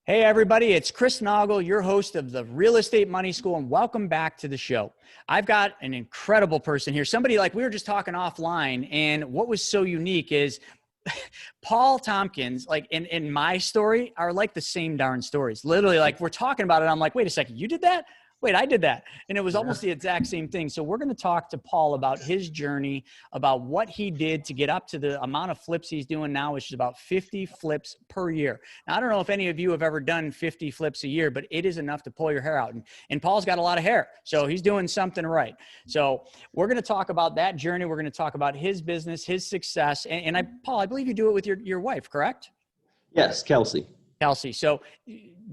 Hey everybody, it's Chris Naugle, your host of the Real Estate Money School, and welcome back to the show. I've got an incredible person here. Somebody like we were just talking offline, and what was so unique is Paul Tompkins, like in my story, are like the same darn stories. Literally, like we're talking about it, I'm like, wait a second, you did that? Wait, I did that. And it was almost the exact same thing. So we're going to talk to Paul about his journey, about what he did to get up to the amount of flips he's doing now, which is about 50 flips per year. Now, I don't know if any of you have ever done 50 flips a year, but it is enough to pull your hair out. And Paul's got a lot of hair, so he's doing something right. So we're going to talk about that journey. We're going to talk about his business, his success. And Paul, I believe you do it with your wife, correct? Yes, Kelsey. Kelsey. So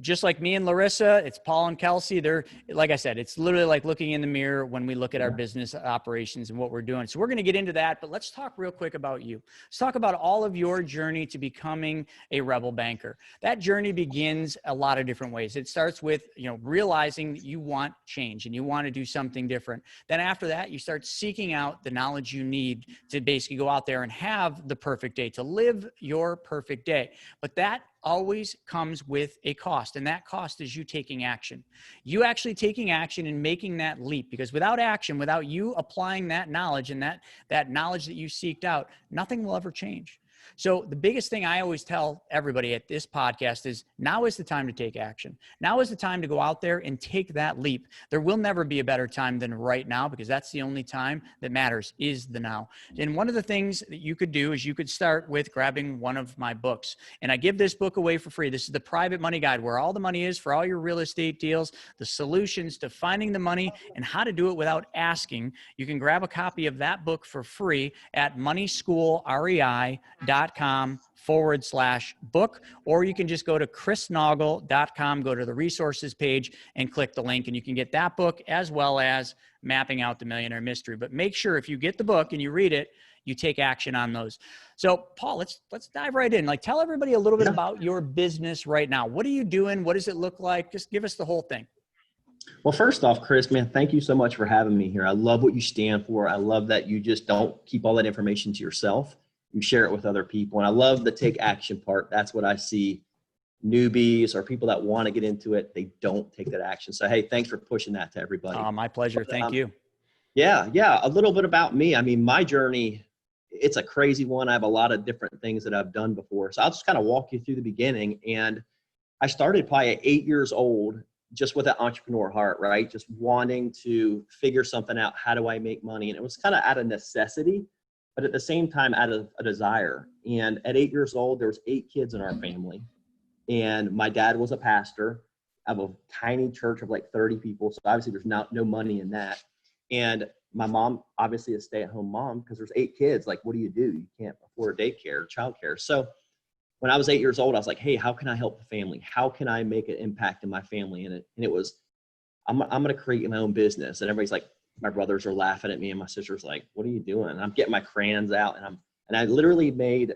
just like me and Larissa, it's Paul and Kelsey. They're, like I said, it's literally like looking in the mirror when we look at our business operations and what we're doing. So we're going to get into that, but let's talk real quick about you. Let's talk about all of your journey to becoming a rebel banker. That journey begins a lot of different ways. It starts with, realizing that you want change and you want to do something different. Then after that, you start seeking out the knowledge you need to basically go out there and have the perfect day, to live your perfect day. But that always comes with a cost, and that cost is you taking action. You actually taking action and making that leap, because without action, without you applying that knowledge and that knowledge that you seeked out, nothing will ever change. So the biggest thing I always tell everybody at this podcast is now is the time to take action. Now is the time to go out there and take that leap. There will never be a better time than right now, because that's the only time that matters, is the now. And one of the things that you could do is you could start with grabbing one of my books. And I give this book away for free. This is the Private Money Guide, where all the money is for all your real estate deals, the solutions to finding the money and how to do it without asking. You can grab a copy of that book for free at moneyschoolrei.com/book, or you can just go to chrisnaugle.com, go to the resources page and click the link, and you can get that book as well as Mapping Out the Millionaire Mystery. But make sure if you get the book and you read it, you take action on those. So Paul, let's dive right in. Like, tell everybody a little bit about your business right now. What are you doing? What does it look like? Just give us the whole thing. Well, first off, Chris, man, thank you so much for having me here. I love what you stand for. I love that you just don't keep all that information to yourself. You share it with other people. And I love the take action part. That's what I see newbies or people that want to get into it, they don't take that action. So, hey, thanks for pushing that to everybody. My pleasure. Thank you. Yeah. A little bit about me. I mean, my journey, it's a crazy one. I have a lot of different things that I've done before. So I'll just kind of walk you through the beginning. And I started probably at 8 years old, just with an entrepreneur heart, right? Just wanting to figure something out. How do I make money? And it was kind of out of necessity, but at the same time, out of a desire. And at 8 years old, there was 8 kids in our family. And my dad was a pastor of a tiny church of like 30 people. So obviously there's no money in that. And my mom, obviously a stay-at-home mom, because there's 8 kids. Like, what do? You can't afford daycare, childcare. So when I was 8 years old, I was like, hey, how can I help the family? How can I make an impact in my family? And it was, I'm going to create my own business. And everybody's like, my brothers are laughing at me, and my sister's like, what are you doing? And I'm getting my crayons out, and I literally made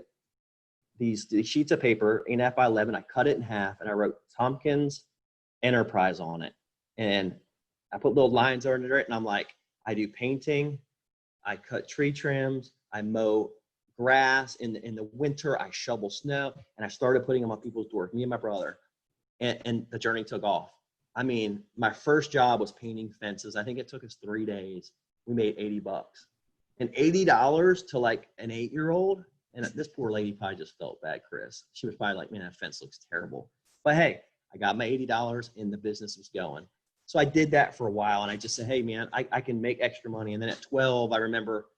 these sheets of paper, 8.5 by 11. I cut it in half, and I wrote Tompkins Enterprise on it. And I put little lines under it, and I'm like, I do painting, I cut tree trims, I mow grass in the winter, I shovel snow, and I started putting them on people's doors, me and my brother, and the journey took off. I mean, my first job was painting fences. I think it took us 3 days. We made $80, and $80 to like an 8-year-old. And this poor lady probably just felt bad, Chris. She was probably like, man, that fence looks terrible. But hey, I got my $80 and the business was going. So I did that for a while, and I just said, hey man, I can make extra money. And then at 12, I remember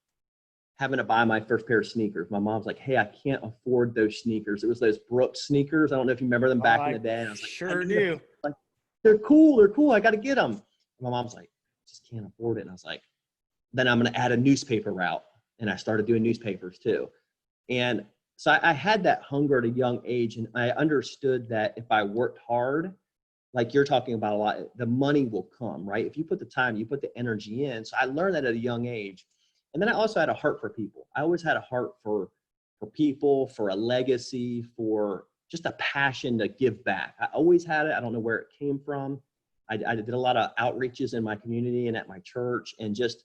having to buy my first pair of sneakers. My mom's like, hey, I can't afford those sneakers. It was those Brooks sneakers. I don't know if you remember them back in the day. And I was like, sure do. Like, they're cool. I got to get them. And my mom's like, just can't afford it. And I was like, then I'm going to add a newspaper route. And I started doing newspapers too. And so I had that hunger at a young age, and I understood that if I worked hard, like you're talking about a lot, the money will come, right? If you put the time, you put the energy in. So I learned that at a young age. And then I also had a heart for people. I always had a heart for people, for a legacy, for just a passion to give back. I always had it. I don't know where it came from. I did a lot of outreaches in my community and at my church, and just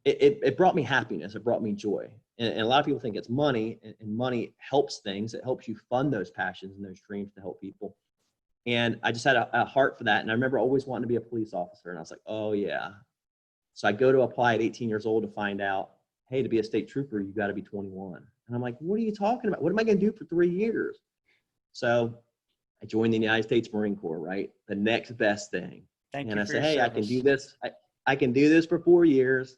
it brought me happiness. It brought me joy. And a lot of people think it's money, and money helps things. It helps you fund those passions and those dreams to help people. And I just had a heart for that. And I remember always wanting to be a police officer. And I was like, oh yeah. So I go to apply at 18 years old to find out, hey, to be a state trooper, you got to be 21. And I'm like, what are you talking about? What am I going to do for 3 years? So I joined the United States Marine Corps, right? The next best thing. Thank And you I for said, your hey, I can service. do this. I can do this for 4 years.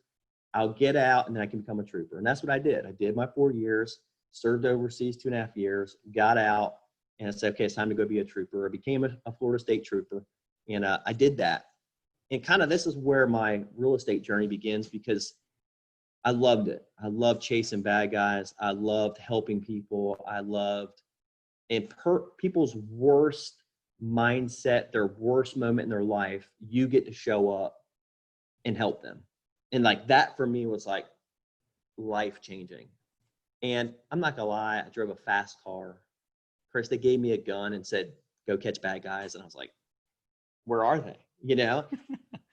I'll get out and then I can become a trooper. And that's what I did. I did my 4 years, served overseas 2.5 years, got out, and I said, okay, it's time to go be a trooper. I became a Florida State Trooper, and I did that. And kind of this is where my real estate journey begins, because I loved it. I loved chasing bad guys. I loved helping people. I loved people's worst mindset, their worst moment in their life, you get to show up and help them. And like that for me was like life changing. And I'm not gonna lie, I drove a fast car. Chris, they gave me a gun and said, go catch bad guys. And I was like, where are they? You know?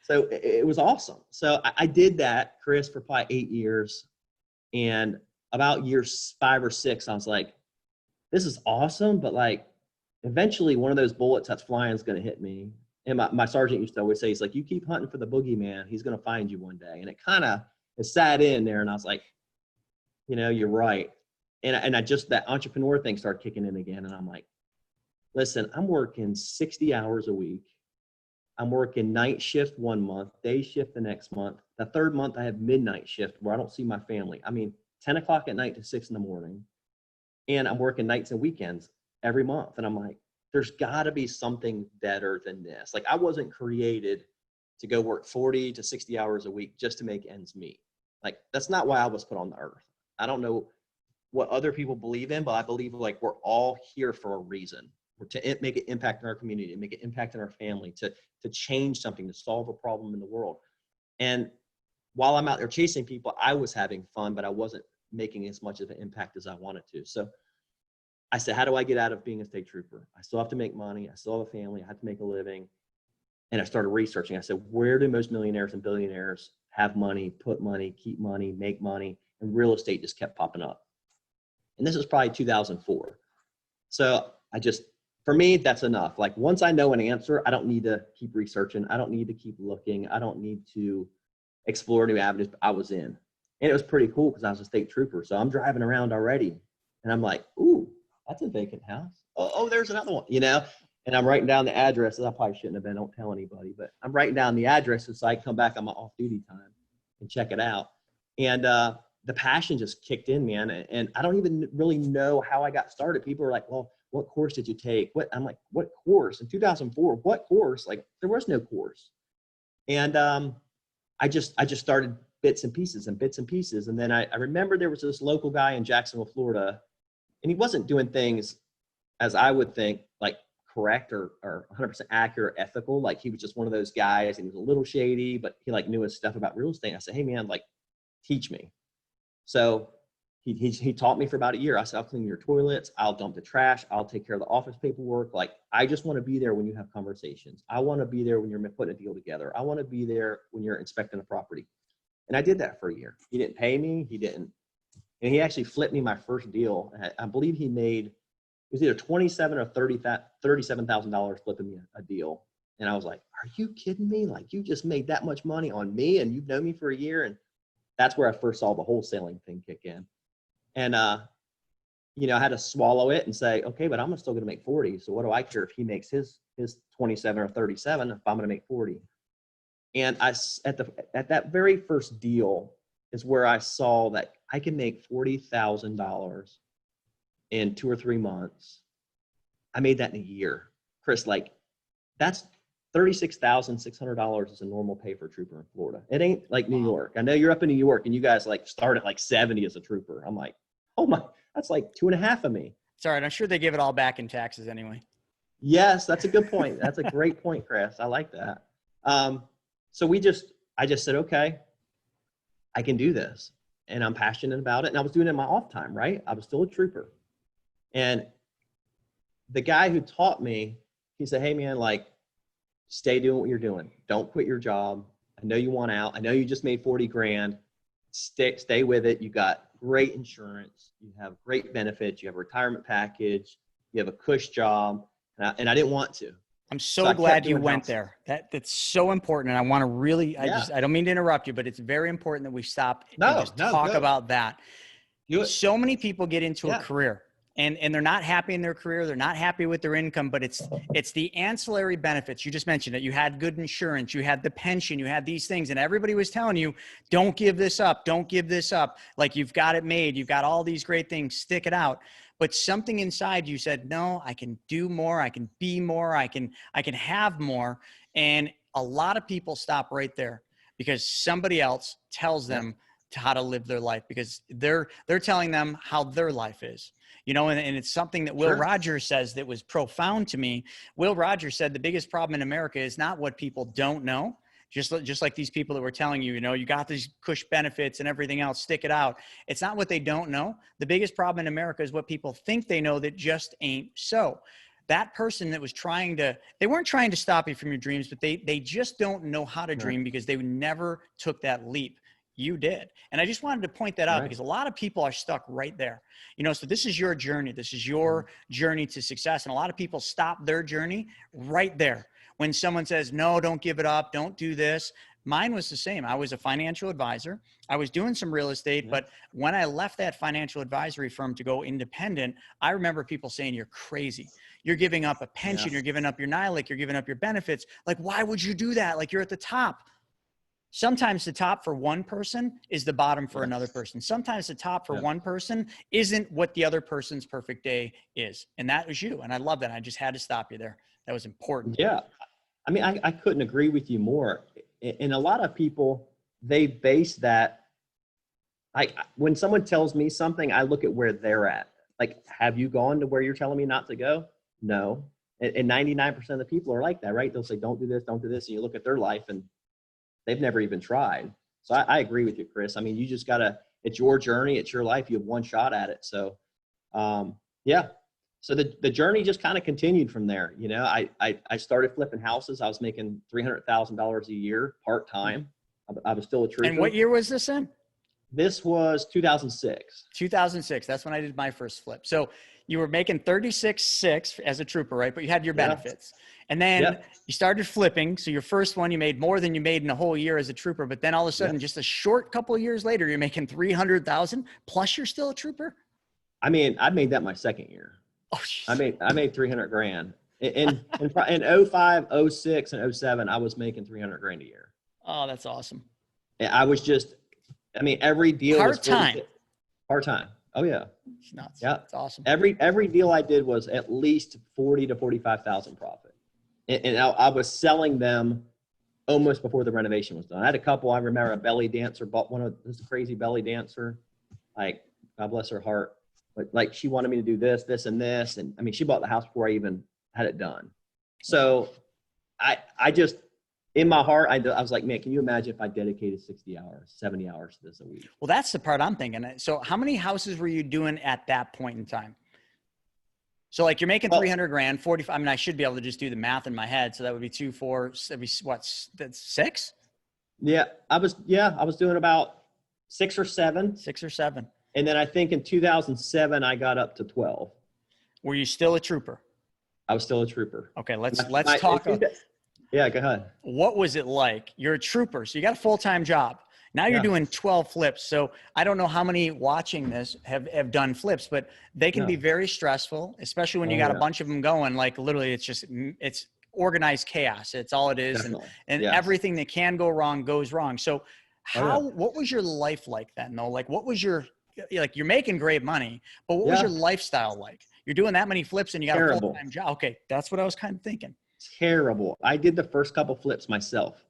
So it was awesome. So I did that, Chris, for probably 8 years. And about year 5 or 6, I was like, this is awesome. But like, eventually one of those bullets that's flying is going to hit me. And my sergeant used to always say, he's like, you keep hunting for the boogeyman, he's going to find you one day. And it kind of sat in there. And I was like, you know, you're right. And I just, that entrepreneur thing started kicking in again. And I'm like, listen, I'm working 60 hours a week. I'm working night shift 1 month, day shift the next month. The third month I have midnight shift where I don't see my family. I mean, 10 o'clock at night to 6 in the morning. And I'm working nights and weekends every month. And I'm like, there's got to be something better than this. Like, I wasn't created to go work 40 to 60 hours a week just to make ends meet. Like, that's not why I was put on the earth. I don't know what other people believe in, but I believe like we're all here for a reason. We're to make an impact in our community, make an impact in our family, to change something, to solve a problem in the world. And while I'm out there chasing people, I was having fun, but I wasn't making as much of an impact as I wanted to. So I said, how do I get out of being a state trooper? I still have to make money. I still have a family. I have to make a living. And I started researching. I said, where do most millionaires and billionaires have money, put money, keep money, make money? And real estate just kept popping up. And this was probably 2004. So for me, that's enough. Like, once I know an answer, I don't need to keep researching. I don't need to keep looking. I don't need to explore new avenues. I was in. And it was pretty cool because I was a state trooper. So I'm driving around already. And I'm like, ooh, that's a vacant house. Oh, there's another one, you know? And I'm writing down the addresses. I probably shouldn't have been. Don't tell anybody. But I'm writing down the addresses so I can come back on my off-duty time and check it out. And the passion just kicked in, man. And I don't even really know how I got started. People are like, well, what course did you take? I'm like, what course? In 2004, what course? Like, there was no course. And I just started bits and pieces. And then I remember there was this local guy in Jacksonville, Florida, and he wasn't doing things as I would think, like correct or 100% accurate, ethical. Like, he was just one of those guys, and he was a little shady, but he like knew his stuff about real estate. And I said, hey man, like, teach me. So he taught me for about a year. I said, I'll clean your toilets. I'll dump the trash. I'll take care of the office paperwork. Like, I just want to be there when you have conversations. I want to be there when you're putting a deal together. I want to be there when you're inspecting a property. And I did that for a year. He didn't pay me. And he actually flipped me my first deal. I believe he made, it was either $27,000 or $37,000 flipping me a deal. And I was like, are you kidding me? Like, you just made that much money on me and you've known me for a year? And that's where I first saw the wholesaling thing kick in. And, you know, I had to swallow it and say, okay, but I'm still going to make 40. So what do I care if he makes his 27 or 37 if I'm going to make 40? And at that very first deal is where I saw that I can make $40,000 in 2 or 3 months. I made that in a year. Chris, like, that's $36,600 is a normal pay for a trooper in Florida. It ain't like New York. I know you're up in New York and you guys like start at like 70 as a trooper. I'm like, oh my, that's like 2.5 of me. It's all right. I'm sure they give it all back in taxes anyway. Yes, that's a good point. That's a great point, Chris. I like that. So I just said, okay, I can do this. And I'm passionate about it. And I was doing it in my off time, right? I was still a trooper. And the guy who taught me, he said, hey man, like, stay doing what you're doing. Don't quit your job. I know you want out. I know you just made 40 grand. Stay with it. You got great insurance. You have great benefits. You have a retirement package. You have a cush job. and I didn't want to. I'm So so I kept glad you doing went houses. there. That's so important. And I want to really, Yeah. I don't mean to interrupt you, but it's very important that we stop and No, just no, talk go. about that. Do it. So many people get into a Yeah. career and they're not happy in their career. They're not happy with their income, but it's the ancillary benefits. You just mentioned it. You had good insurance, you had the pension, you had these things, and everybody was telling you, don't give this up. Don't give this up. Like, you've got it made. You've got all these great things, stick it out. But something inside you said, no, I can do more. I can be more. I can have more. And a lot of people stop right there because somebody else tells them to how to live their life, because they're telling them how their life is, you know, and it's something that Will Sure. Rogers says that was profound to me. Will Rogers said the biggest problem in America is not what people don't know. Just like these people that were telling you, you know, you got these cush benefits and everything else, stick it out. It's not what they don't know. The biggest problem in America is what people think they know that just ain't so. That person that was they weren't trying to stop you from your dreams, but they just don't know how to dream because they never took that leap. You did. And I just wanted to point that out because a lot of people are stuck right there. You know, so this is your journey. This is your journey to success. And a lot of people stop their journey right there. When someone says, no, don't give it up, don't do this. Mine was the same. I was a financial advisor. I was doing some real estate, but when I left that financial advisory firm to go independent, I remember people saying, you're crazy. You're giving up a pension. You're giving up your NILIC. You're giving up your benefits. Like, why would you do that? Like, you're at the top. Sometimes the top for one person is the bottom for another person. Sometimes the top for one person isn't what the other person's perfect day is. And that was you. And I love that. I just had to stop you there. That was important. Yeah. I mean, I couldn't agree with you more. And a lot of people, they base that. When someone tells me something, I look at where they're at. Like, have you gone to where you're telling me not to go? No. And 99% of the people are like that, right? They'll say, don't do this, don't do this. And you look at their life and they've never even tried. So I agree with you, Chris. I mean, you just gotta, it's your journey. It's your life. You have one shot at it. So, yeah. So the journey just kind of continued from there. You know, I started flipping houses. I was making $300,000 a year part-time. I was still a trooper. And what year was this in? This was 2006. 2006. That's when I did my first flip. So you were making 36.6 as a trooper, right? But you had your benefits. And then you started flipping. So your first one, you made more than you made in a whole year as a trooper. But then all of a sudden, just a short couple of years later, you're making 300,000 plus you're still a trooper. I mean, I made that my second year. Oh, I made 300 grand in 05, 06 and 07. I was making 300 grand a year. Oh, that's awesome. I was just, I mean, every deal part-time. was part-time. Oh yeah. It's nuts. Yeah. It's awesome. Every deal I did was at least 40 to 45,000 profit. And I was selling them almost before the renovation was done. I had a couple. I remember a belly dancer bought this crazy belly dancer. Like, God bless her heart. But like, she wanted me to do this, this, and this. And I mean, she bought the house before I even had it done. So I just, in my heart, I was like, man, can you imagine if I dedicated 60 hours, 70 hours to this a week? Well, that's the part I'm thinking. So how many houses were you doing at that point in time? So like, you're making 300 grand, 45. I mean, I should be able to just do the math in my head. So that would be 2, 4, that'd be what? That's 6? Yeah, I was doing about 6 or 7. 6 or 7. And then I think in 2007, I got up to 12. Were you still a trooper? I was still a trooper. Okay, let's talk. Yeah, go ahead. What was it like? You're a trooper, so you got a full-time job. Now you're doing 12 flips. So I don't know how many watching this have done flips, but they can be very stressful, especially when you got a bunch of them going. Like, literally, it's organized chaos. It's all it is. Definitely. And everything that can go wrong goes wrong. So what was your life like then, though? Like, what was you're making great money, but what was your lifestyle like? You're doing that many flips and you got a full-time job. Okay. That's what I was kind of thinking. Terrible. I did the first couple flips myself.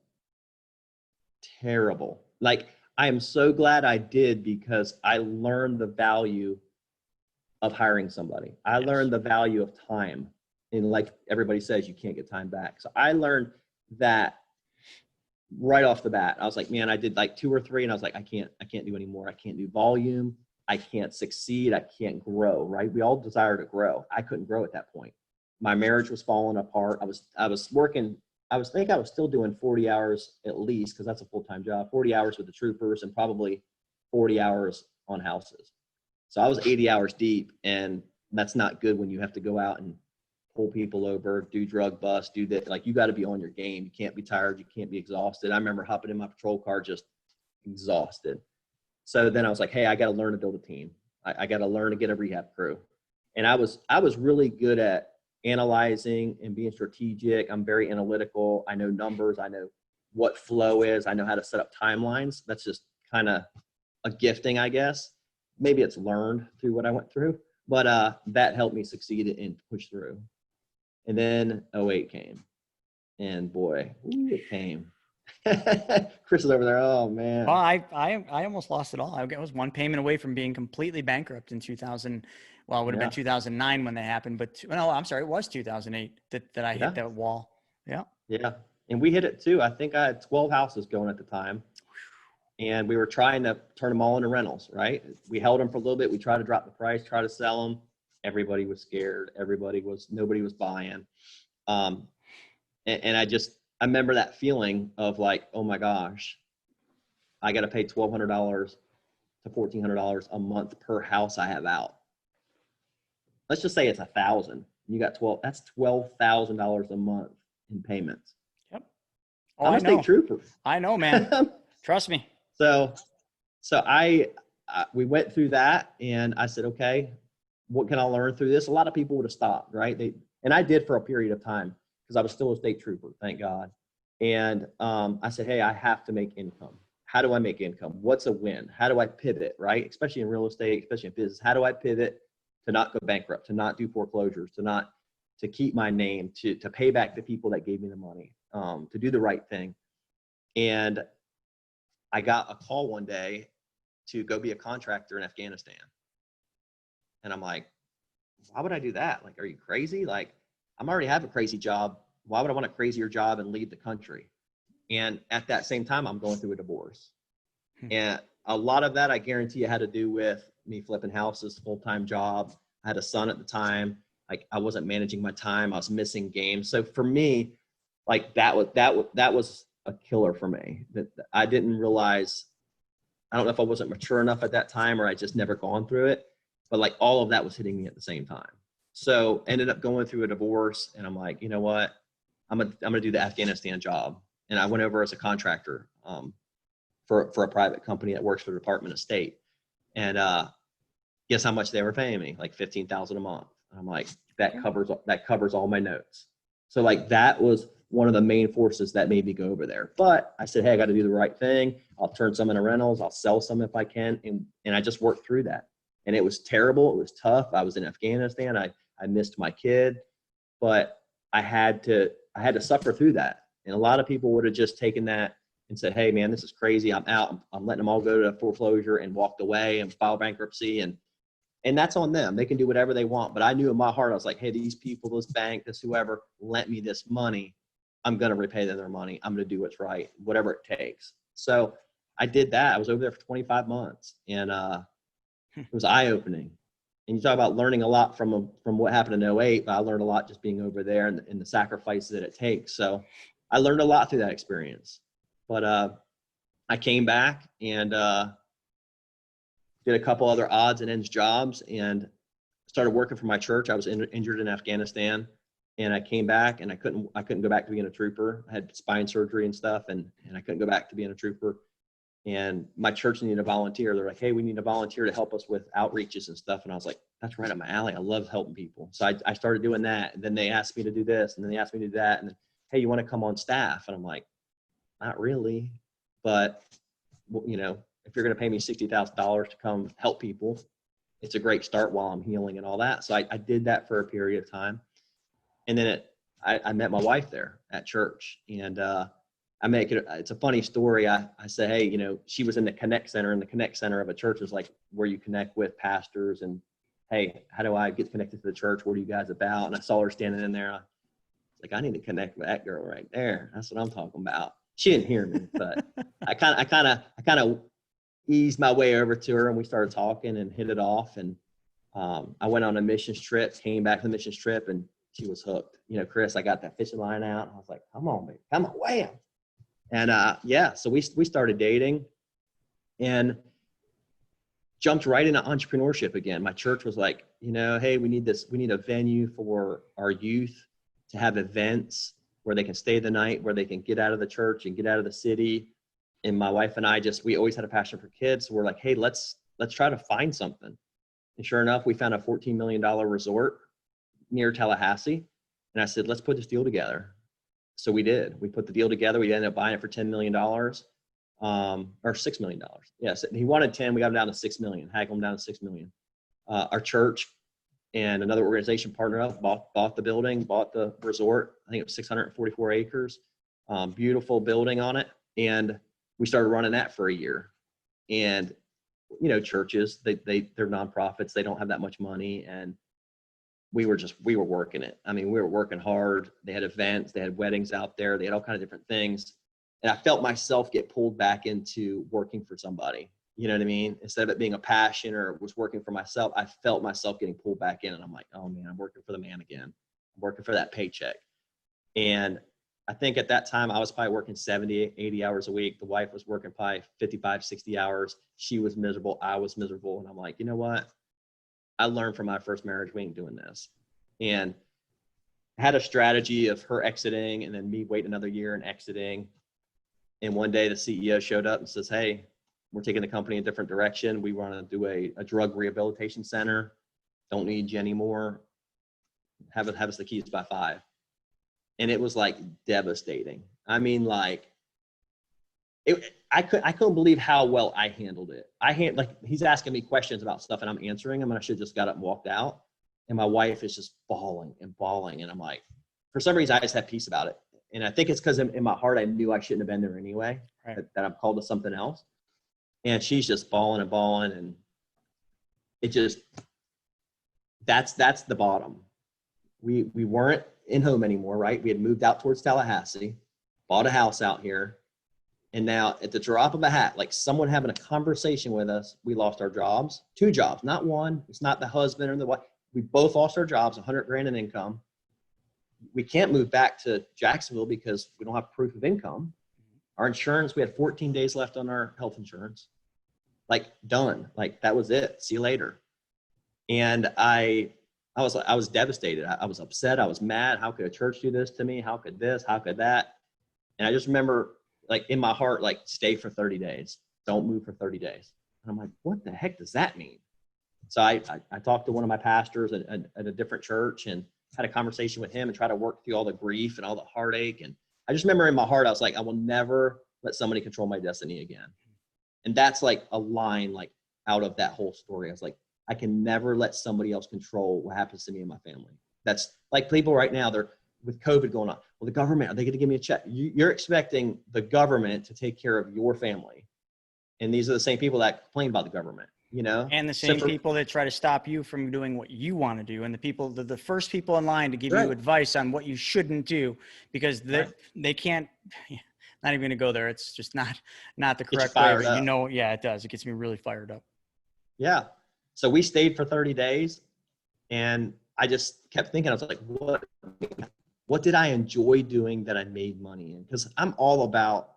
Terrible. Like, I am so glad I did, because I learned the value of hiring somebody. I learned the value of time. And like everybody says, you can't get time back. So I learned that right off the bat. I was like, man, I did like 2 or 3 and I was like, I can't do anymore. I can't do volume. I can't succeed. I can't grow, right? We all desire to grow. I couldn't grow at that point. My marriage was falling apart. I was working. I was still doing 40 hours at least, because that's a full-time job, 40 hours with the troopers and probably 40 hours on houses. So I was 80 hours deep, and that's not good when you have to go out and pull people over, do drug busts, do that. Like, you got to be on your game. You can't be tired. You can't be exhausted. I remember hopping in my patrol car just exhausted. So then I was like, hey, I got to learn to build a team. I got to learn to get a rehab crew. And I was really good at analyzing and being strategic. I'm very analytical. I know numbers. I know what flow is. I know how to set up timelines. That's just kind of a gifting, I guess. Maybe it's learned through what I went through, but that helped me succeed and push through. And then 08 came, and boy, it came. Chris is over there. Oh man. Well, I almost lost it all. I was one payment away from being completely bankrupt in 2000. Well, it would have been 2009 when they happened, but no, I'm sorry, it was 2008 that I hit that wall. Yeah. Yeah. And we hit it too. I think I had 12 houses going at the time, and we were trying to turn them all into rentals, right? We held them for a little bit. We tried to drop the price, try to sell them. Everybody was scared. Nobody was buying. And I remember that feeling of like, oh my gosh, I got to pay $1,200 to $1,400 a month per house I have out. Let's just say it's 1,000. You got 12. That's $12,000 a month in payments. Yep. Oh, I'm a state trooper. I know, man. Trust me. So we went through that, and I said, okay, what can I learn through this? A lot of people would have stopped, right? And I did for a period of time, because I was still a state trooper, thank God. And I said, hey, I have to make income. How do I make income? What's a win? How do I pivot, right? Especially in real estate, especially in business. How do I pivot to not go bankrupt, to not do foreclosures, to keep my name, to pay back the people that gave me the money, to do the right thing? And I got a call one day to go be a contractor in Afghanistan. And I'm like, why would I do that? Like, are you crazy? Like, I'm already have a crazy job. Why would I want a crazier job and leave the country? And at that same time, I'm going through a divorce. And a lot of that, I guarantee you, had to do with me flipping houses, full-time job. I had a son at the time. Like, I wasn't managing my time. I was missing games. So for me, like, that was a killer for me. That I didn't realize. I don't know if I wasn't mature enough at that time, or I just never gone through it. But like, all of that was hitting me at the same time. So ended up going through a divorce, and I'm like, you know what? I'm gonna do the Afghanistan job. And I went over as a contractor for a private company that works for the Department of State. And guess how much they were paying me? Like $15,000 a month. I'm like, that covers all my notes. So like, that was one of the main forces that made me go over there. But I said, hey, I got to do the right thing. I'll turn some into rentals. I'll sell some if I can. And I just worked through that. And it was terrible. It was tough. I was in Afghanistan. I missed my kid, but I had to suffer through that. And a lot of people would have just taken that and said, hey man, this is crazy. I'm out. I'm letting them all go to foreclosure, and walked away and filed bankruptcy. And that's on them. They can do whatever they want. But I knew in my heart, I was like, hey, these people, this bank, this whoever lent me this money, I'm going to repay them their money. I'm going to do what's right, whatever it takes. So I did that. I was over there for 25 months, and it was eye-opening. And you talk about learning a lot from what happened in 08, but I learned a lot just being over there, and the sacrifices that it takes. So I learned a lot through that experience. But I came back and did a couple other odds and ends jobs, and started working for my church. I was injured in Afghanistan, and I came back, and I couldn't go back to being a trooper. I had spine surgery and stuff, and I couldn't go back to being a trooper. And my church needed a volunteer. They're like, hey, we need a volunteer to help us with outreaches and stuff. And I was like, that's right up my alley. I love helping people. So I started doing that. And then they asked me to do this, and then they asked me to do that. And then, hey, you want to come on staff? And I'm like, not really. But, you know, if you're going to pay me $60,000 to come help people, it's a great start while I'm healing and all that. So I did that for a period of time. And then I met my wife there at church. And it's a funny story. I say, hey, you know, she was in the Connect Center, and the Connect Center of a church is like where you connect with pastors, and hey, how do I get connected to the church? What are you guys about? And I saw her standing in there. I was like, I need to connect with that girl right there. That's what I'm talking about. She didn't hear me, but I kind of eased my way over to her, and we started talking and hit it off. And I went on a missions trip, came back from the missions trip, and she was hooked. You know, Chris, I got that fishing line out. I was like, come on, baby, come on, wham. And so we started dating, and jumped right into entrepreneurship again. My church was like, hey, we need a venue for our youth to have events where they can stay the night, where they can get out of the church and get out of the city. And my wife and I we always had a passion for kids. So we're like, hey, let's try to find something. And sure enough, we found a $14 million resort near Tallahassee. And I said, let's put this deal together. So we did. We put the deal together. We ended up buying it for $10 million. Or $6 million. Yes. He wanted 10. We got him down to 6 million, haggled him down to 6 million. Our church and another organization partnered up, bought the building, bought the resort. I think it was 644 acres, beautiful building on it. And we started running that for a year. And, churches, they're nonprofits. They don't have that much money. And we were working it. I mean, we were working hard. They had events, they had weddings out there. They had all kinds of different things. And I felt myself get pulled back into working for somebody. You know what I mean? Instead of it being a passion or was working for myself, I felt myself getting pulled back in. And I'm like, oh man, I'm working for the man again. I'm working for that paycheck. And I think at that time I was probably working 70, 80 hours a week. The wife was working probably 55, 60 hours. She was miserable. I was miserable. And I'm like, you know what? I learned from my first marriage, we ain't doing this. And I had a strategy of her exiting and then me waiting another year and exiting. And one day the CEO showed up and says, hey, we're taking the company in a different direction. We want to do a drug rehabilitation center. Don't need you anymore. Have us the keys by 5. And it was like devastating. I mean, like, I couldn't believe how well I handled it. He's asking me questions about stuff and I'm answering him, and I should have just got up and walked out. And my wife is just bawling. And I'm like, for some reason I just had peace about it. And I think it's because in my heart, I knew I shouldn't have been there anyway, right, that I'm called to something else. And she's just bawling. And it just, that's the bottom. We weren't in home anymore, right? We had moved out towards Tallahassee, bought a house out here. And now at the drop of a hat, like someone having a conversation with us, we lost our jobs, 2 jobs, not one. It's not the husband or the wife. We both lost our jobs, $100,000 in income. We can't move back to Jacksonville because we don't have proof of income. Our insurance, we had 14 days left on our health insurance. Like done. Like that was it. See you later. And I was devastated. I was upset. I was mad. How could a church do this to me? How could this? How could that? And I just remember like in my heart, like stay for 30 days. Don't move for 30 days. And I'm like, what the heck does that mean? So I talked to one of my pastors at a different church and had a conversation with him and tried to work through all the grief and all the heartache. And I just remember in my heart, I was like, I will never let somebody control my destiny again. And that's like a line like out of that whole story. I was like, I can never let somebody else control what happens to me and my family. That's like people right now, they're with COVID going on. Well, the government, are they going to give me a check? You're expecting the government to take care of your family. And these are the same people that complain about the government, And the same people that try to stop you from doing what you want to do. And the first people in line to give you advice on what you shouldn't do, because they can't, not even going to go there. It's just not the correct way. Yeah, it does. It gets me really fired up. Yeah. So we stayed for 30 days and I just kept thinking, I was like, what did I enjoy doing that I made money in? Because I'm all about,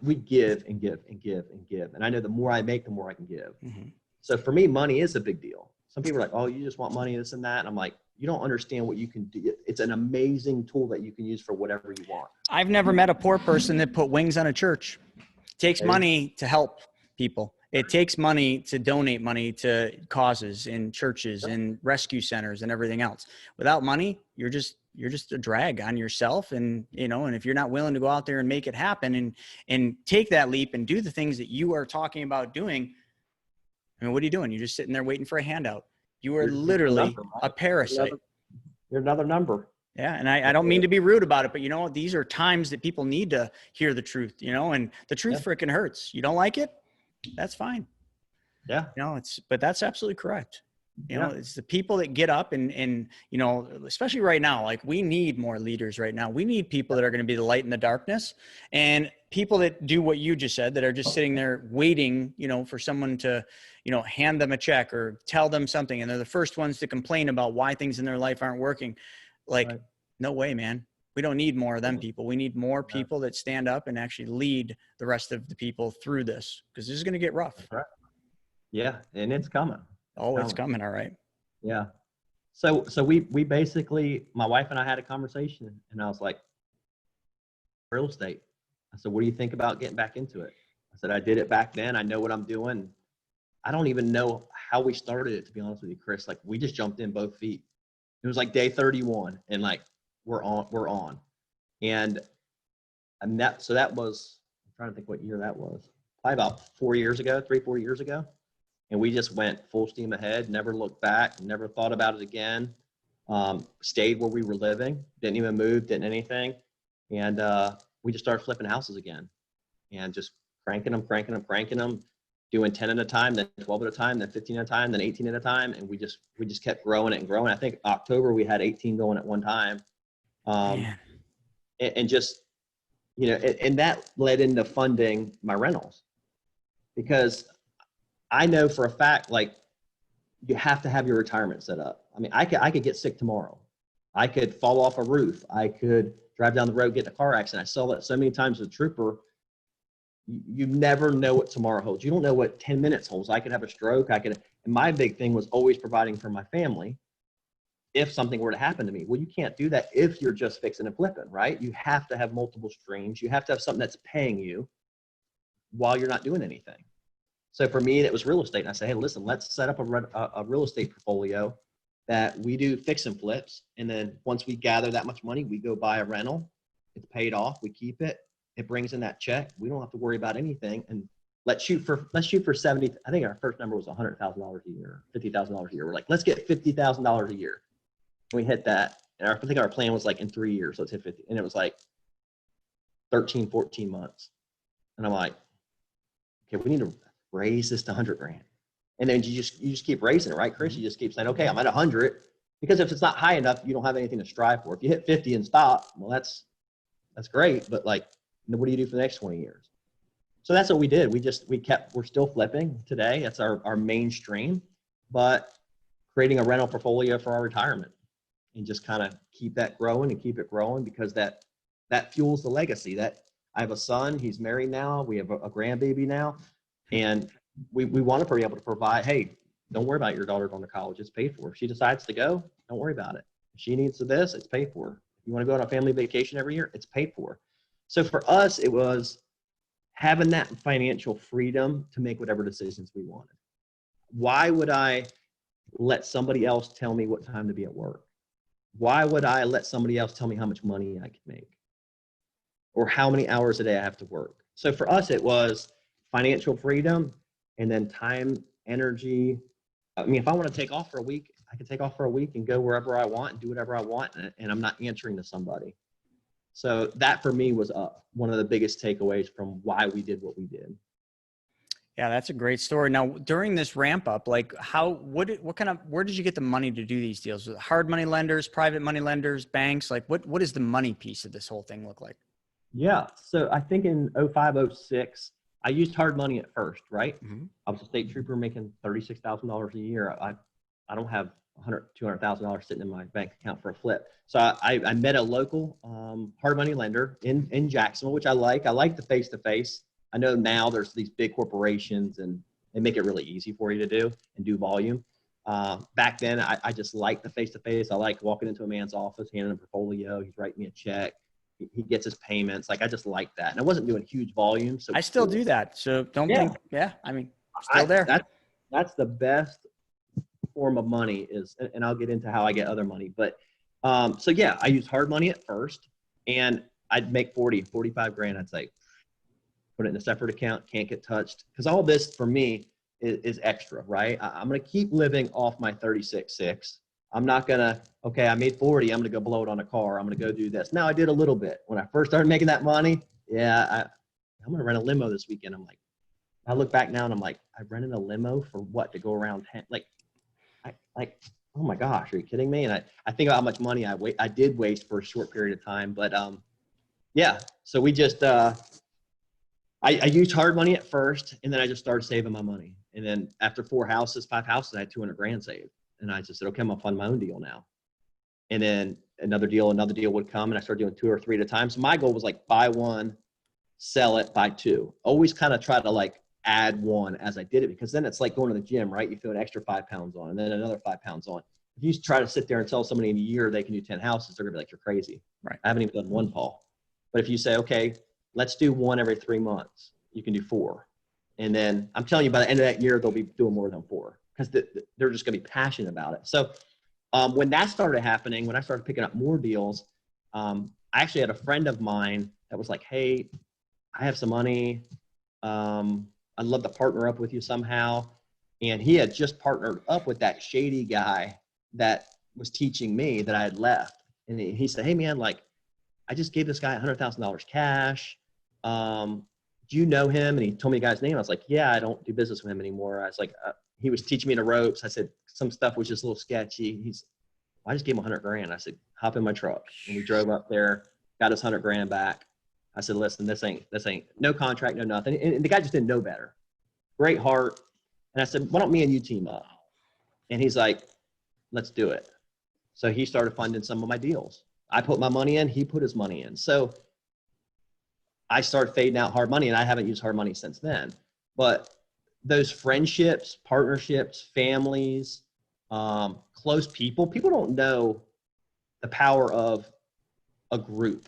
we give and give and give and give. And I know the more I make, the more I can give. Mm-hmm. So for me, money is a big deal. Some people are like, oh, you just want money, this and that. And I'm like, you don't understand what you can do. It's an amazing tool that you can use for whatever you want. I've never met a poor person that put wings on a church. It takes money to help people. It takes money to donate money to causes in churches and rescue centers and everything else. Without money, you're just a drag on yourself. And, and if you're not willing to go out there and make it happen and take that leap and do the things that you are talking about doing, I mean, what are you doing? You're just sitting there waiting for a handout. You are literally a parasite. You're another number. Yeah. And I don't mean to be rude about it, but these are times that people need to hear the truth, and the truth freaking hurts. You don't like it? That's fine. Yeah. But that's absolutely correct. It's the people that get up and, especially right now, like we need more leaders right now. We need people that are going to be the light in the darkness, and people that do what you just said, that are just sitting there waiting, for someone to, hand them a check or tell them something. And they're the first ones to complain about why things in their life aren't working. Like, no way, man. We don't need more of them people. We need more people that stand up and actually lead the rest of the people through this, because this is going to get rough. Right. Yeah. And it's coming. Oh, it's coming. All right. Yeah. So we basically, my wife and I had a conversation, and I was like, real estate. I said, what do you think about getting back into it? I said, I did it back then. I know what I'm doing. I don't even know how we started it, to be honest with you, Chris. Like, we just jumped in both feet. It was like day 31, and like, we're on. And so that was, I'm trying to think what year that was. Probably about 4 years ago, 3-4 years ago. And we just went full steam ahead, never looked back, never thought about it again. Stayed where we were living, didn't even move, didn't anything. And we just started flipping houses again, and just cranking them, doing 10 at a time, then 12 at a time, then 15 at a time, then 18 at a time. And we just kept growing it and growing. I think October we had 18 going at one time. And just, you know, and that led into funding my rentals, because I know for a fact, like, you have to have your retirement set up. I mean, I could get sick tomorrow. I could fall off a roof. I could drive down the road, get in a car accident. I saw that so many times as a trooper. You never know what tomorrow holds. You don't know what 10 minutes holds. I could have a stroke. And my big thing was always providing for my family if something were to happen to me. Well, you can't do that if you're just fixing and flipping, right? You have to have multiple streams. You have to have something that's paying you while you're not doing anything. So for me, it was real estate. And I said, hey, listen, let's set up a real estate portfolio that we do fix and flips. And then once we gather that much money, we go buy a rental. It's paid off. We keep it. It brings in that check. We don't have to worry about anything. And let's shoot for 70. I think our first number was $100,000 a year, $50,000 a year. We're like, let's get $50,000 a year. And we hit that. And I think our plan was like in 3 years, let's hit 50. And it was like 13, 14 months. And I'm like, okay, we need to raise this to 100 grand. And then you just keep raising it, right, Chris? You just keep saying, okay, I'm at 100, because if it's not high enough, you don't have anything to strive for. If you hit 50 and stop, well, that's great. But like, what do you do for the next 20 years? So that's what we did. We're still flipping today. That's our mainstream, but creating a rental portfolio for our retirement, and just kind of keep that growing and keep it growing, because that fuels the legacy. That I have a son, he's married now. We have a grandbaby now. And we want to be able to provide, hey, don't worry about your daughter going to college. It's paid for. If she decides to go, don't worry about it. If she needs this, it's paid for. If you want to go on a family vacation every year, it's paid for. So for us, it was having that financial freedom to make whatever decisions we wanted. Why would I let somebody else tell me what time to be at work? Why would I let somebody else tell me how much money I could make, or how many hours a day I have to work? So for us, it was financial freedom, and then time, energy. I mean, if I want to take off for a week, I can take off for a week and go wherever I want and do whatever I want, and I'm not answering to somebody. So that for me was one of the biggest takeaways from why we did what we did. Yeah, that's a great story. Now, during this ramp up, like where did you get the money to do these deals? Hard money lenders, private money lenders, banks? Like what does the money piece of this whole thing look like? Yeah. So I think in 05, 06, I used hard money at first, right? Mm-hmm. I was a state trooper making $36,000 a year. I don't have $200,000 sitting in my bank account for a flip. So I met a local hard money lender in Jacksonville, which I like. I like the face-to-face. I know now there's these big corporations, and they make it really easy for you to do volume. Back then, I just liked the face-to-face. I liked walking into a man's office, handing him a portfolio. He's writing me a check. He gets his payments. Like, I just like that. And I wasn't doing huge volume. So I still do that. So don't think, I mean, still there. That's the best form of money is, and I'll get into how I get other money. But so yeah, I used hard money at first, and I'd make 45 grand. I'd say, put it in a separate account, can't get touched. Because all this for me is extra, right? I'm going to keep living off my 36.6. I'm not going to, okay, I made 40. I'm going to go blow it on a car. I'm going to go do this. Now I did a little bit. When I first started making that money, I'm going to rent a limo this weekend. I'm like, I look back now and I'm like, I rented a limo for what? To go around 10? Like, oh my gosh, are you kidding me? And I think about how much money I did waste for a short period of time. But yeah, so we just, I used hard money at first, and then I just started saving my money. And then after 5 houses, I had 200 grand saved. And I just said, okay, I'm gonna fund my own deal now. And then another deal would come, and I started doing 2 or 3 at a time. So my goal was like, buy one, sell it, buy 2. Always kind of try to like add one as I did it, because then it's like going to the gym, right? You throw an extra 5 pounds on and then another 5 pounds on. If you try to sit there and tell somebody in a year they can do 10 houses, they're gonna be like, you're crazy. Right. I haven't even done one, Paul. But if you say, okay, let's do one every 3 months, you can do 4. And then I'm telling you, by the end of that year, they'll be doing more than 4, because they're just gonna be passionate about it. So when that started happening, when I started picking up more deals, I actually had a friend of mine that was like, hey, I have some money. I'd love to partner up with you somehow. And he had just partnered up with that shady guy that was teaching me that I had left. And he said, hey man, like, I just gave this guy $100,000 cash. Do you know him? And he told me the guy's name. I was like, yeah, I don't do business with him anymore. I was like, he was teaching me the ropes. I said, some stuff was just a little sketchy. I just gave him $100,000. I said, hop in my truck. And we drove up there, got his $100,000 back. I said, listen, this ain't no contract, no nothing. And the guy just didn't know better. Great heart. And I said, why don't me and you team up? And he's like, let's do it. So he started funding some of my deals. I put my money in, he put his money in. So I started fading out hard money, and I haven't used hard money since then. But those friendships, partnerships, families, close people don't know the power of a group,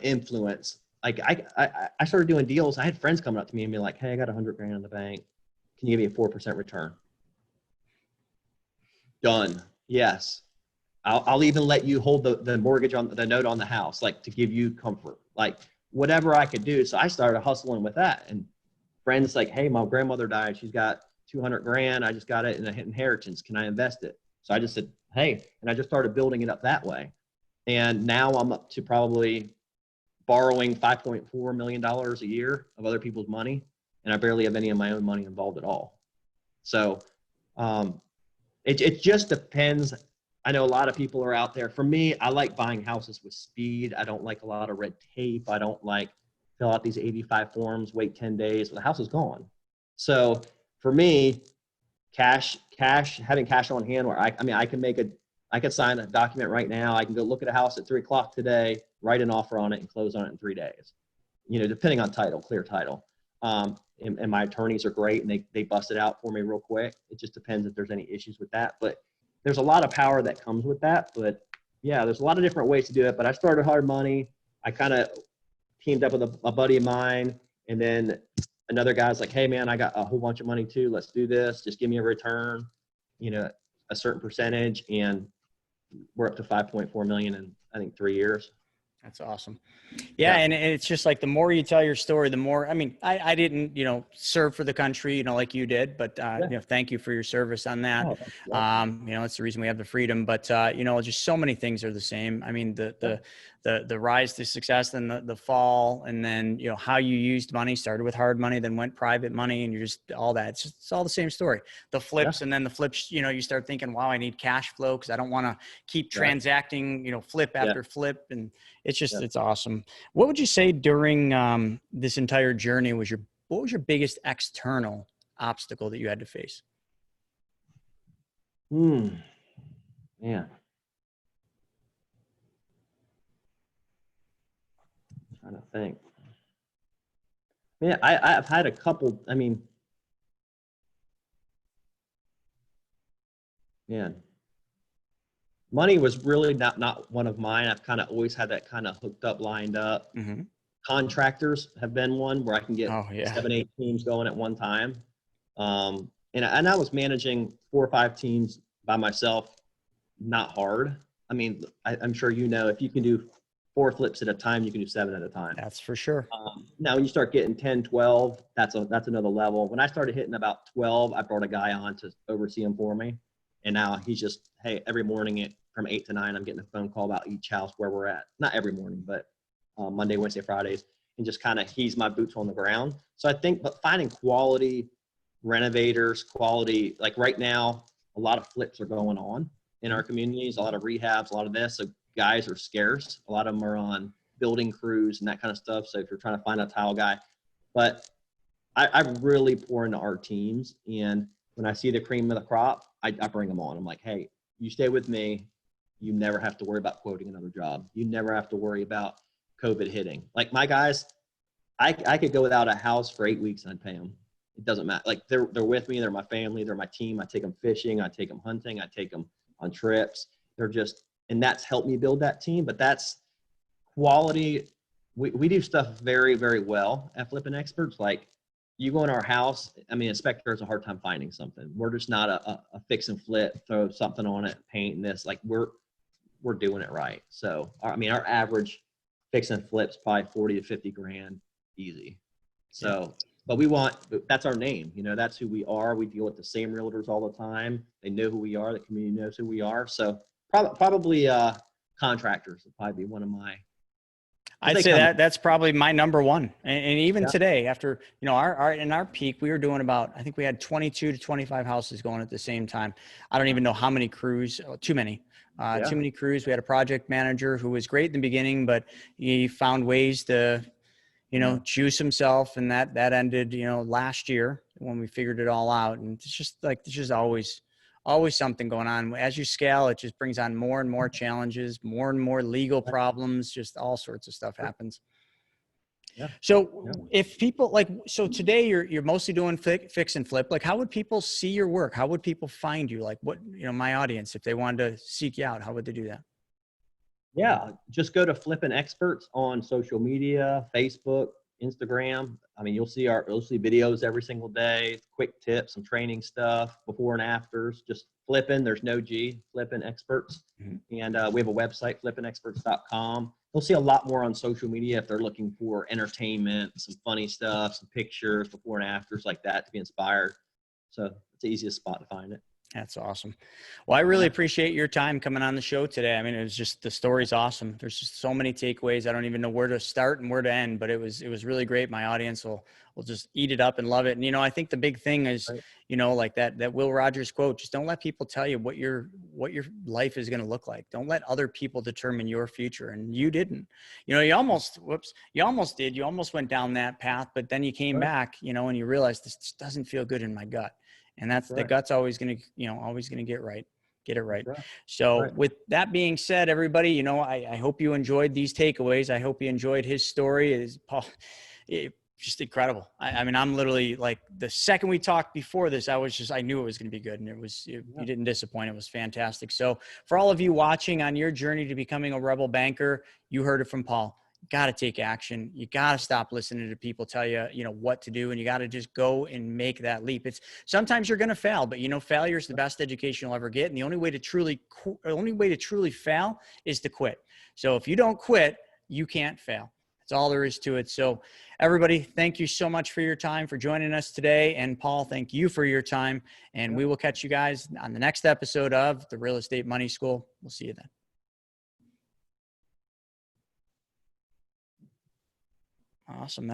influence. Like I started doing deals. I had friends coming up to me and be like, hey, I got $100,000 in the bank. Can you give me a 4% return? Done. Yes. I'll even let you hold the mortgage on the note on the house, like to give you comfort, like whatever I could do. So I started hustling with that. And friends like, hey, my grandmother died. She's got $200,000. I just got it in an inheritance. Can I invest it? So I just said, hey, and I just started building it up that way. And now I'm up to probably borrowing $5.4 million a year of other people's money. And I barely have any of my own money involved at all. So it just depends. I know a lot of people are out there. For me, I like buying houses with speed. I don't like a lot of red tape. I don't like fill out these 85 forms, wait 10 days. The house is gone. So for me, having cash on hand, where I could sign a document right now. I can go look at a house at 3:00 today, write an offer on it, and close on it in 3 days. Depending on title, clear title. And my attorneys are great, and they bust it out for me real quick. It just depends if there's any issues with that. But there's a lot of power that comes with that. But yeah, there's a lot of different ways to do it. But I started hard money. I kind of teamed up with a buddy of mine, and then another guy's like, hey man, I got a whole bunch of money too. Let's do this. Just give me a return, a certain percentage. And we're up to 5.4 million in, I think, 3 years. That's awesome. Yeah. And it's just like, the more you tell your story, the more, I didn't, serve for the country, like you did, but, thank you for your service on that. That's the reason we have the freedom, but, just so many things are the same. I mean, the rise to success, then the fall, and then, how you used money, started with hard money, then went private money, and you're just all that. It's all the same story. The flips, and then the flips, you start thinking, wow, I need cash flow because I don't want to keep transacting, flip after flip. And it's just, it's awesome. What would you say during this entire journey what was your biggest external obstacle that you had to face? Man. Trying to think. Yeah, I've had a couple. Money was really not one of mine. I've kind of always had that kind of hooked up, lined up. Mm-hmm. Contractors have been one where I can get 7, 8 teams going at one time. And I was managing 4 or 5 teams by myself. Not hard. I'm sure if you can do 4 flips at a time, you can do 7 at a time. That's for sure. Now when you start getting 10, 12, that's another level. When I started hitting about 12, I brought a guy on to oversee them for me. And now he's just, hey, every morning from 8 to 9, I'm getting a phone call about each house where we're at. Not every morning, but Monday, Wednesday, Fridays. And just kind of, he's my boots on the ground. So I think, but finding quality renovators, quality, like right now, a lot of flips are going on in our communities, a lot of rehabs, a lot of this. So guys are scarce. A lot of them are on building crews and that kind of stuff. So if you're trying to find a tile guy, but I really pour into our teams. And when I see the cream of the crop, I bring them on. I'm like, hey, you stay with me. You never have to worry about quoting another job. You never have to worry about COVID hitting. Like my guys, I could go without a house for 8 weeks and I'd pay them. It doesn't matter. Like they're with me. They're my family. They're my team. I take them fishing. I take them hunting. I take them on trips. They're just, and that's helped me build that team. But that's quality. We do stuff very, very well at Flippin Experts. Like you go in our house, I mean, inspector has a hard time finding something. We're just not a fix and flip, throw something on it, paint and this. Like we're doing it right. So I mean, our average fix and flip's probably 40 to 50 grand easy. So, but that's our name. You know, that's who we are. We deal with the same realtors all the time. They know who we are. The community knows who we are. So probably contractors would probably be one of my. I'd say that's probably my number one. And even today, after, you know, in our peak, we were doing about, I think we had 22 to 25 houses going at the same time. I don't even know how many crews, too many crews. We had a project manager who was great in the beginning, but he found ways to, you know, juice himself. And that ended, you know, last year when we figured it all out. And it's just like, there's just always something going on. As you scale, it just brings on more and more challenges, more and more legal problems, just all sorts of stuff happens. Yeah. So if people so today you're mostly doing fix and flip, like how would people see your work? How would people find you? Like what, you know, my audience, if they wanted to seek you out, how would they do that? Yeah, just go to Flippin Experts on social media, Facebook, Instagram. I mean, you'll see videos every single day, quick tips, some training stuff, before and afters. Just Flippin, there's no G, Flippin Experts. Mm-hmm. And we have a website, flippinexperts.com. You'll see a lot more on social media if they're looking for entertainment, some funny stuff, some pictures, before and afters like that to be inspired. So it's the easiest spot to find it. That's awesome. Well, I really appreciate your time coming on the show today. I mean, it was just, the story's awesome. There's just so many takeaways. I don't even know where to start and where to end, but it was really great. My audience will just eat it up and love it. And, you know, I think the big thing is, you know, like that Will Rogers quote, just don't let people tell you what your life is going to look like. Don't let other people determine your future. And you didn't, you know, you almost did. You almost went down that path, but then you came back, you know, and you realized this just doesn't feel good in my gut. And that's the gut's always going to, you know, always going to get it right. So with that being said, everybody, you know, I hope you enjoyed these takeaways. I hope you enjoyed his story. It is just incredible. I mean, I'm literally like, the second we talked before this, I knew it was going to be good. And you didn't disappoint. It was fantastic. So for all of you watching on your journey to becoming a rebel banker, you heard it from Paul. Got to take action. You got to stop listening to people tell you, you know, what to do. And you got to just go and make that leap. Sometimes you're going to fail, but you know, failure is the best education you'll ever get. And the only way to truly fail is to quit. So if you don't quit, you can't fail. That's all there is to it. So everybody, thank you so much for your time, for joining us today. And Paul, thank you for your time. And we will catch you guys on the next episode of the Real Estate Money School. We'll see you then. Awesome.